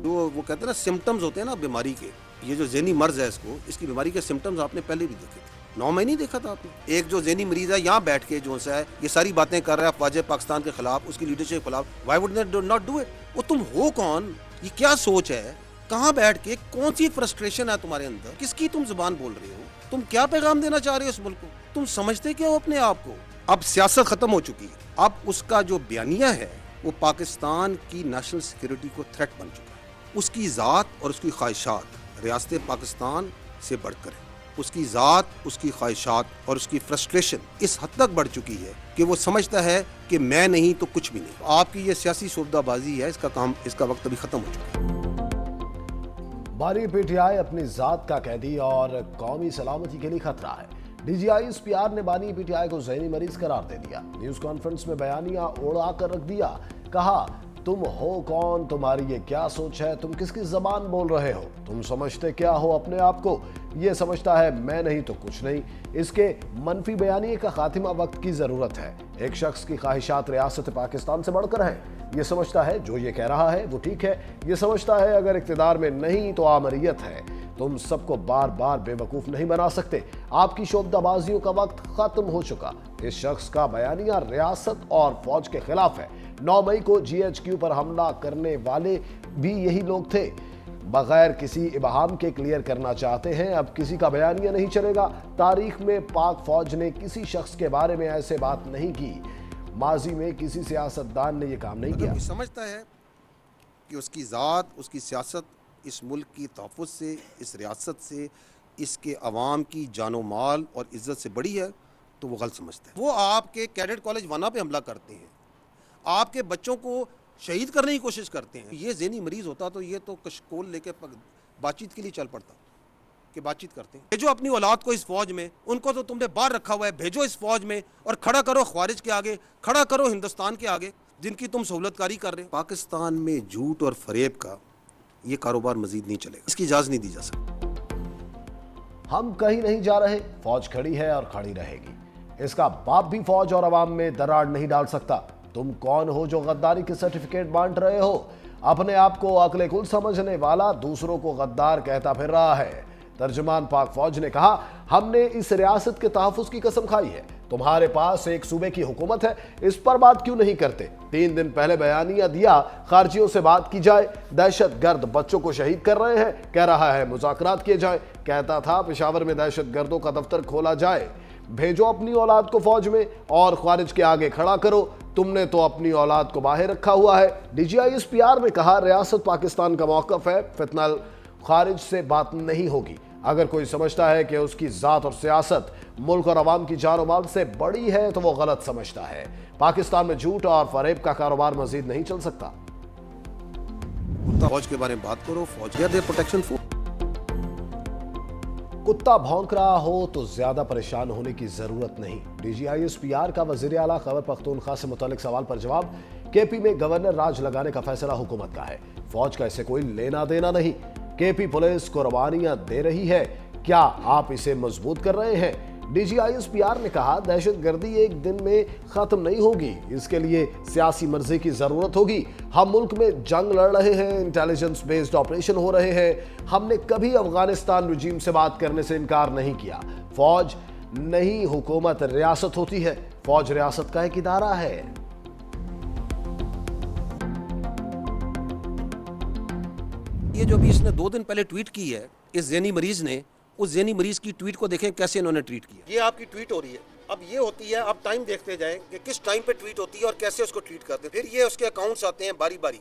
وہ کہتے ہیں نا سمٹمز ہوتے ہیں نا بیماری کے, یہ جو ذہنی مرض ہے اس کی بیماری کے سمٹمز آپ نے پہلے بھی دیکھے تھے. 9 مہینے نہیں دیکھا تھا آپ نے. ایک جو ذہنی مریض ہے یہاں بیٹھ کے جو ہے یہ ساری باتیں کر رہا ہے افواج پاکستان کے خلاف, اس کی لیڈرشپ کے خلاف. Y would they not do it? وہ تم ہو کون؟ یہ کیا سوچ ہے؟ کہاں بیٹھ کے کون سی فرسٹریشن ہے تمہارے اندر؟ کس کی تم زبان بول رہے ہو؟ تم کیا پیغام دینا چاہ رہے ہو اس ملک کو؟ تم سمجھتے کیا ہو اپنے آپ کو؟ اب سیاست ختم ہو چکی ہے. اب اس کا جو بیانیہ ہے وہ پاکستان کی نیشنل سیکیورٹی کو تھریٹ بن چکا ہے. اس کی ذات اور اس کی خواہشات ریاست پاکستان سے بڑھ کر ہے. اس کی ذات, اس کی خواہشات اور اس کی فرسٹریشن اس حد تک بڑھ چکی ہے کہ وہ سمجھتا ہے کہ میں نہیں تو کچھ بھی نہیں. آپ کی یہ سیاسی شعبدہ بازی ہے, اس کا وقت ابھی ختم ہو چکا ہے. بانی پی ٹی آئی اپنی ذات کا قیدی اور قومی سلامتی کے لیے خطرہ ہے. D G I S P R نے بانی پی ٹی آئی کو ذہنی مریض قرار دے دیا. نیوز کانفرنس میں بیانیہ اڑا کر رکھ دیا. کہا تم ہو کون؟ تمہاری یہ کیا سوچ ہے؟ تم کس کی زبان بول رہے ہو؟ تم سمجھتے کیا ہو اپنے آپ کو؟ یہ سمجھتا ہے میں نہیں تو کچھ نہیں. اس کے منفی بیانیے کا خاتمہ وقت کی ضرورت ہے. ایک شخص کی خواہشات ریاست پاکستان سے بڑھ کر ہیں. یہ سمجھتا ہے جو یہ کہہ رہا ہے وہ ٹھیک ہے. یہ سمجھتا ہے اگر اقتدار میں نہیں تو آمریت ہے. تم سب کو بار بار بے وقوف نہیں بنا سکتے. آپ کی شعبدہ بازیوں کا وقت ختم ہو چکا. اس شخص کا بیانیہ ریاست اور فوج کے خلاف ہے. 9 مئی کو جی ایچ کیو پر حملہ کرنے والے بھی یہی لوگ تھے. بغیر کسی ابہام کے کلیئر کرنا چاہتے ہیں. اب کسی کا بیانیہ نہیں چلے گا. تاریخ میں پاک فوج نے کسی شخص کے بارے میں ایسے بات نہیں کی. ماضی میں کسی سیاستدان نے یہ کام نہیں کیا. کوئی سمجھتا ہے کہ اس کی ذات, اس کی سیاست اس ملک کی تحفظ سے, اس ریاست سے, اس کے عوام کی جان و مال اور عزت سے بڑی ہے تو وہ غلط سمجھتا ہے. وہ آپ کے کیڈٹ کالج وانا پہ حملہ کرتے ہیں, آپ کے بچوں کو شہید کرنے کی کوشش کرتے ہیں. یہ ذہنی مریض ہوتا تو یہ تو کشکول لے کے بات چیت کے لیے چل پڑتا کہ بات چیت کرتے ہیں. بھیجو اپنی اولاد کو اس فوج میں, ان کو تو تم نے باہر رکھا ہوا ہے. بھیجو اس فوج میں اور کھڑا کرو خوارج کے آگے, کھڑا کرو ہندوستان کے آگے جن کی تم سہولت کاری کر رہے ہیں. پاکستان میں جھوٹ اور فریب کا یہ کاروبار مزید نہیں چلے گا. اس کی اجازت نہیں دی جا سکتی. ہم کہیں نہیں جا رہے. فوج کھڑی ہے اور کھڑی رہے گی. اس کا باپ بھی فوج اور عوام میں دراڑ نہیں ڈال سکتا. تم کون ہو جو غداری کے سرٹیفکیٹ بانٹ رہے ہو؟ اپنے آپ کو عقل کل سمجھنے والا دوسروں کو غدار کہتا پھر رہا ہے. ترجمان پاک فوج نے کہا ہم نے اس ریاست کے تحفظ کی قسم کھائی ہے. تمہارے پاس ایک صوبے کی حکومت ہے, اس پر بات کیوں نہیں کرتے؟ 3 دن پہلے بیانیہ دیا خارجیوں سے بات کی جائے. دہشت گرد بچوں کو شہید کر رہے ہیں, کہہ رہا ہے مذاکرات کیے جائیں. کہتا تھا پشاور میں دہشت گردوں کا دفتر کھولا جائے. بھیجو اپنی اولاد کو فوج میں اور خوارج کے آگے کھڑا کرو. تم نے تو اپنی اولاد کو باہر رکھا ہوا ہے. D G I S P R نے کہا ریاست پاکستان کا موقف ہے, فتنہ خارج سے بات نہیں ہوگی. اگر کوئی سمجھتا ہے کہ اس کی ذات اور سیاست ملک اور عوام کی جان و مال سے بڑی ہے تو وہ غلط سمجھتا ہے. پاکستان میں جھوٹ اور فریب کا کاروبار مزید نہیں چل سکتا. فوج کے بارے میں بات کرو. فوج دے پروٹیکشن فورس. کتا بھونک رہا ہو تو زیادہ پریشان ہونے کی ضرورت نہیں. D G I S P R کا وزیر اعلیٰ خیبر پختونخوا سے متعلق سوال پر جواب. کے پی میں گورنر راج لگانے کا فیصلہ حکومت کا ہے. فوج کا اسے کوئی لینا دینا نہیں. کے پی پولیس قربانیاں دے رہی ہے, کیا آپ اسے مضبوط کر رہے ہیں؟ D G I S P R نے کہا دہشت گردی ایک دن میں ختم نہیں ہوگی. اس کے لیے سیاسی مرضی کی ضرورت ہوگی. ہم ملک میں جنگ لڑ رہے ہیں, انٹیلیجنس بیسڈ آپریشن ہو رہے ہیں. ہم نے کبھی افغانستان رجیم سے بات کرنے سے انکار نہیں کیا. فوج نہیں حکومت ریاست ہوتی ہے. فوج ریاست کا ایک ادارہ ہے. یہ جو بھی اس نے 2 دن پہلے ٹویٹ کی ہے اس ذہنی مریض نے, اس ذہنی مریض کی ٹویٹ کو دیکھیں کیسے انہوں نے ٹویٹ کیا. یہ آپ کی ٹویٹ ہو رہی ہے. اب یہ ہوتی ہے, آپ ٹائم دیکھتے جائیں کہ کس ٹائم پہ ٹویٹ ہوتی ہے اور کیسے اس کو ٹویٹ کرتے ہیں. پھر یہ اس کے اکاؤنٹس آتے ہیں باری باری,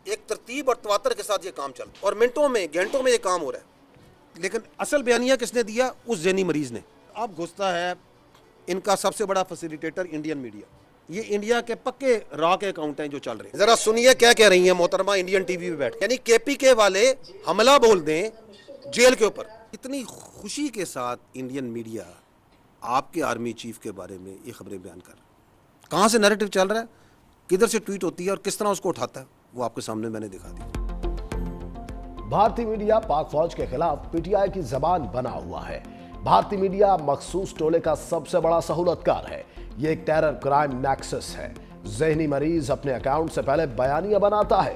ایک ترتیب اور تواتر کے ساتھ یہ کام چلتا ہے اور منٹوں میں گھنٹوں میں یہ کام ہو رہا ہے. لیکن اصل بیانیہ کس نے دیا؟ اس ذہنی مریض نے. اب گھستا ہے ان کا سب سے بڑا فیسیلیٹیٹر انڈین میڈیا. یہ انڈیا کے پکے را کے اکاؤنٹ ہیں جو چل رہے ہیں. ذرا سنیے کیا کہہ رہی ہیں محترمہ انڈین ٹی وی پہ بیٹھ. یعنی کے پی کے والے حملہ بول دیں جیل کے اوپر. اتنی خوشی کے ساتھ انڈین میڈیا آپ کے آرمی چیف کے بارے میں یہ خبریں بیان کر رہا ہے. کہاں سے نیریٹو چل رہا ہے, کدھر سے ٹویٹ ہوتی ہے اور کس طرح اس کو اٹھاتا ہے, وہ آپ کے سامنے میں نے دکھا دیا. بھارتی میڈیا پاک فوج کے خلاف پی ٹی آئی کی زبان بنا ہوا ہے. بھارتی میڈیا مخصوص ٹولے کا سب سے بڑا سہولت کار ہے. یہ ایک ٹیرر کرائم نیکسس ہے. ذہنی مریض اپنے اکاؤنٹ سے پہلے بیانیہ بناتا ہے,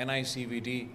NICVD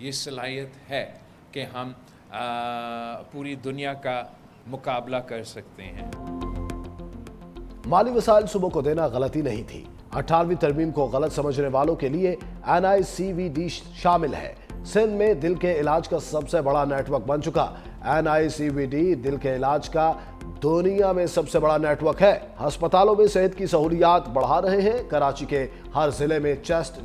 یہ صلاحیت ہے کہ ہم پوری دنیا کا مقابلہ کر سکتے ہیں۔ مالی وسائل صوبوں کو دینا غلطی نہیں تھی۔ 18ویں ترمیم کو غلط سمجھنے والوں کے لیے NICVD شامل ہے۔ سندھ میں دل کے علاج کا سب سے بڑا نیٹ ورک بن چکا۔ NICVD دل کے علاج کا دنیا میں سب سے بڑا نیٹ ورک ہے۔ ہسپتالوں میں صحت کی سہولیات بڑھا رہے ہیں۔ کراچی کے ہر ضلع میں چیسٹ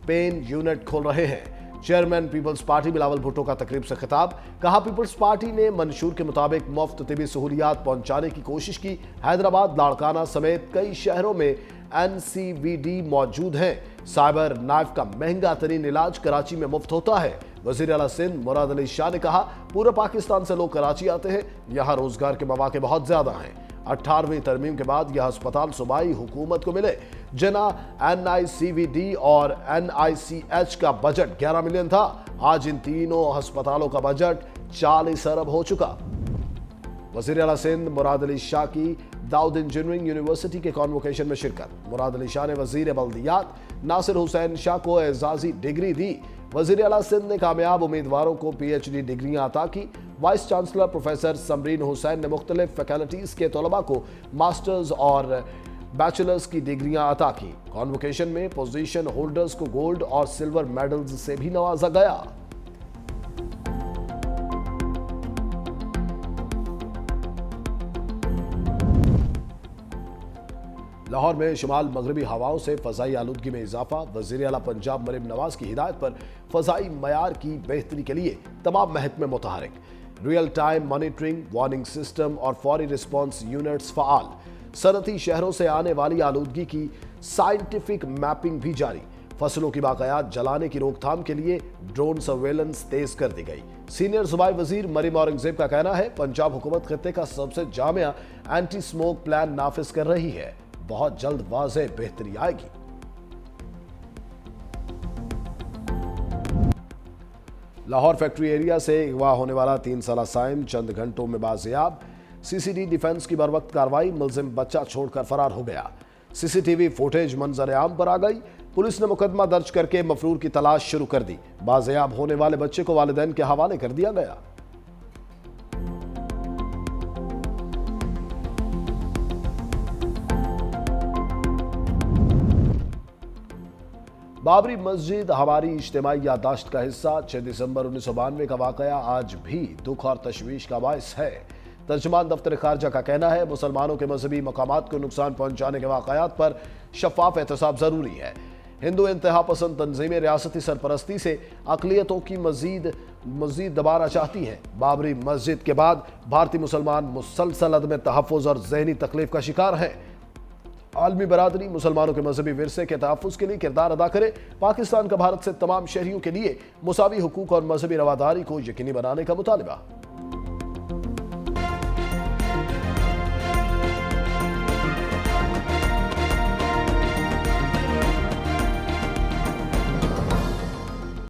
پین یونٹ کھول رہے ہیں۔ چیئرمین پیپلز پارٹی بلاول بھٹو کا تقریب سے خطاب، کہا پیپلز پارٹی نے منشور کے مطابق مفت طبی سہولیات پہنچانے کی کوشش کی۔ حیدرآباد، لاڑکانہ سمیت کئی شہروں میں NCVD موجود ہیں۔ سائبر نائف کا مہنگا ترین علاج کراچی میں مفت ہوتا ہے۔ وزیر اعلیٰ سندھ مراد علی شاہ نے کہا پورے پاکستان سے لوگ کراچی آتے ہیں، یہاں روزگار کے مواقع بہت زیادہ ہیں۔ 18ویں ترمیم کے بعد یہ ہسپتال صوبائی حکومت کو ملے۔ جنا NICVD اور NICH کا بجٹ 11 ملین تھا، آج ان تینوں ہسپتالوں کا بجٹ 40 ارب ہو چکا۔ وزیر اعلیٰ سندھ مراد علی شاہ کی داؤد انجینئرنگ یونیورسٹی کے کانوکیشن میں شرکت۔ مراد علی شاہ نے وزیر بلدیات ناصر حسین شاہ کو اعزازی ڈگری دی۔ وزیر اعلیٰ سندھ نے کامیاب امیدواروں کو PhD ڈگریاں عطا کی۔ وائس چانسلر پروفیسر سمرین حسین نے مختلف فیکلٹیز کے طلباء کو ماسٹرز اور بیچلرز کی ڈگریاں عطا کی۔ کانوکیشن میں پوزیشن ہولڈرز کو گولڈ اور سلور میڈلز سے بھی نوازا گیا۔ لاہور میں شمال مغربی ہواؤں سے فضائی آلودگی میں اضافہ۔ وزیر اعلیٰ پنجاب مریم نواز کی ہدایت پر فضائی معیار کی بہتری کے لیے تمام محکمے متحرک۔ Real time monitoring, warning system اور فوری رسپانس یونٹس فعال۔ صنعتی شہروں سے آنے والی آلودگی کی سائنٹیفک میپنگ بھی جاری۔ فصلوں کی باقیات جلانے کی روک تھام کے لیے ڈرون سرویلنس تیز کر دی گئی۔ سینئر صوبائی وزیر مریم اورنگزیب کا کہنا ہے پنجاب حکومت خطے کا سب سے جامع اینٹی سموک پلان نافذ کر رہی ہے، بہت جلد واضح بہتری آئے گی۔ لاہور فیکٹری ایریا سے اغوا ہونے والا 3 سالہ سائم چند گھنٹوں میں بازیاب۔ CCD ڈیفنس کی بروقت کارروائی، ملزم بچہ چھوڑ کر فرار ہو گیا۔ CCTV فوٹیج منظر عام پر آ گئی۔ پولیس نے مقدمہ درج کر کے مفرور کی تلاش شروع کر دی۔ بازیاب ہونے والے بچے کو والدین کے حوالے کر دیا گیا۔ بابری مسجد ہماری اجتماعی یادداشت کا حصہ۔ 6 دسمبر 1992 کا واقعہ آج بھی دکھ اور تشویش کا باعث ہے۔ ترجمان دفتر خارجہ کا کہنا ہے مسلمانوں کے مذہبی مقامات کو نقصان پہنچانے کے واقعات پر شفاف احتساب ضروری ہے۔ ہندو انتہا پسند تنظیمیں ریاستی سرپرستی سے اقلیتوں کی مزید دبانا چاہتی ہیں۔ بابری مسجد کے بعد بھارتی مسلمان مسلسل عدم تحفظ اور ذہنی تکلیف کا شکار ہیں۔ عالمی برادری مسلمانوں کے مذہبی ورثے کے تحفظ کے لیے کردار ادا کرے۔ پاکستان کا بھارت سے تمام شہریوں کے لیے مساوی حقوق اور مذہبی رواداری کو یقینی بنانے کا مطالبہ۔